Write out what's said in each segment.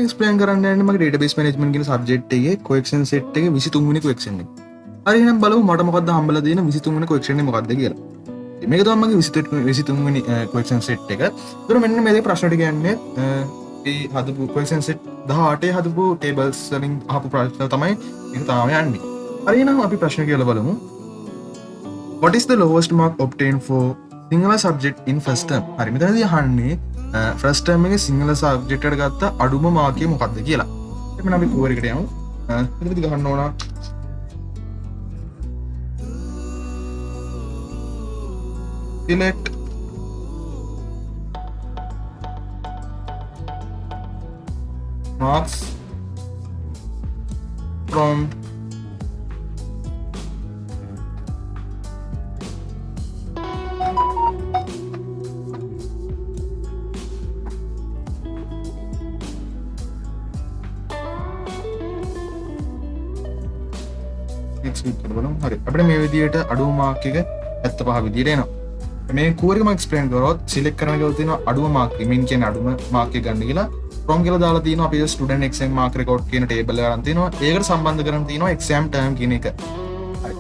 Explain කරන්න යන්නේ මගේ database management කියන subject එකේ coefficient set එකේ 23 වෙනි coefficient එක. හරි එහෙනම් බලමු මට මොකද්ද හම්බලා තියෙන 23 වෙනි coefficient එක මොකද්ද කියලා. මේක තමයි මගේ 23 වෙනි coefficient set එක. ඒතර මෙන්න මේ ප්‍රශ්න ටික යන්නේ මේ හදපු coefficient set 18 හදපු tables වලින් අහපු ප්‍රශ්න තමයි මේක තාම යන්නේ. හරි එහෙනම් අපි ප්‍රශ්න කියලා බලමු. What is the lowest mark obtained for singular subject in first term? හරි මෙතනදී අහන්නේ first term එකේ singular subject එකට ගත්ත අඩුම මාර්කය මොකක්ද කියලා. එතන අපි කෝවර් එකට යමු. මෙතනදී ගහන්න ඕන select marks from හරි අපිට මේ විදිහට අඩුම මාර්ක් එක 75 විදිහට එනවා. මේ කෝවර් එක මම එක්ස්ප්ලেইন කරොත් සිලෙක්ට් කරන්න කියලා තියෙනවා අඩුම මාර්ක් එක. mean කියන්නේ අඩුම මාර්ක් එක ගන්න කියලා. from කියලා දාලා තියෙනවා අපි student exam mark record කියන table එක ගන්න තියෙනවා. ඒකට සම්බන්ධ කරන් තියෙනවා exam term කියන එක. හරි.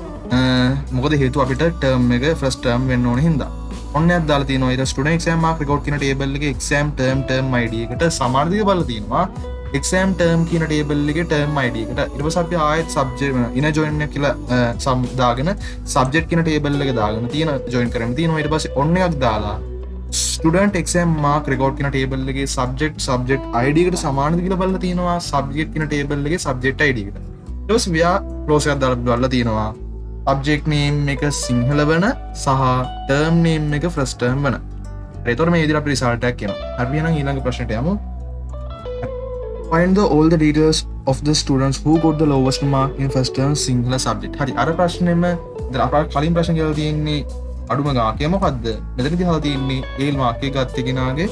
මොකද හේතුව අපිට term එක first term වෙන්න ඕනේ හින්දා. ඔන්න එකක් දාලා තියෙනවා ඊට student exam mark record කියන table එකේ exam term id එකට සමාන දෙයක් බලලා තියෙනවා. exam term කියන table එකේ term id එකට ඊට පස්සේ අපි ආයෙත් subject inner join එක කියලා දාගෙන subject කියන table එක දාගෙන තියෙන join කරන්න තියෙනවා. ඊට පස්සේ ඔන්න එකක් දාලා student exam mark record කියන table එකේ subject id එකට සමානද කියලා බලලා තියෙනවා subject කියන table එකේ subject id එකට. ඊට පස්සේ ව්‍යා close එකක් දාලා බලලා තියෙනවා subject name එක සිංහල වන සහ term name එක first term වන. ඒතකොට මේ විදිහට අපි result එකක් එනවා. අපි එහෙනම් ඊළඟ ප්‍රශ්නට යමු. Find all the details of the students who got the lowest mark in first term Sinhala subject. හරි අර ප්‍රශ්නේම අපිට කලින් ප්‍රශ්න කියලා තියෙන්නේ අඩුම මාර්කය මොකද්ද? මෙතනදී අහලා තියෙන්නේ ඒ මාර්ක් එක ගත්ත කෙනාගේ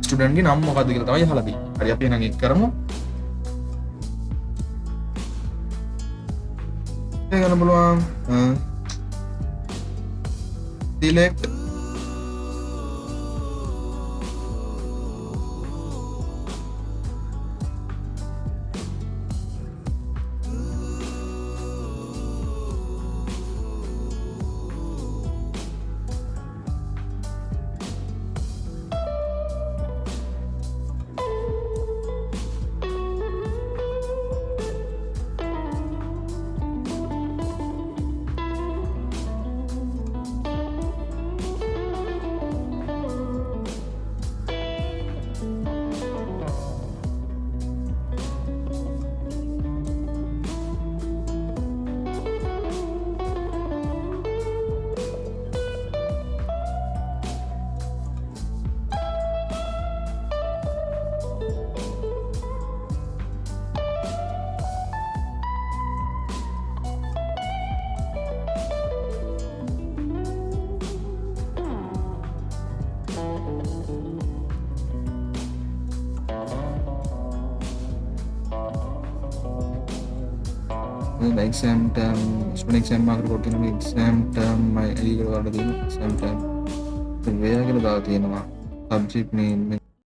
ස්ටුඩන්ට් ගේ නම මොකද්ද කියලා තමයි අහලා තියෙන්නේ. හරි අපි එහෙනම් ඒක කරමු. ඒක ගන්න බලන්න select exam term student exam mark report කියන මේ exam term ID එකට වල දෙන exam term වේග කියලා දාලා තියෙනවා subject name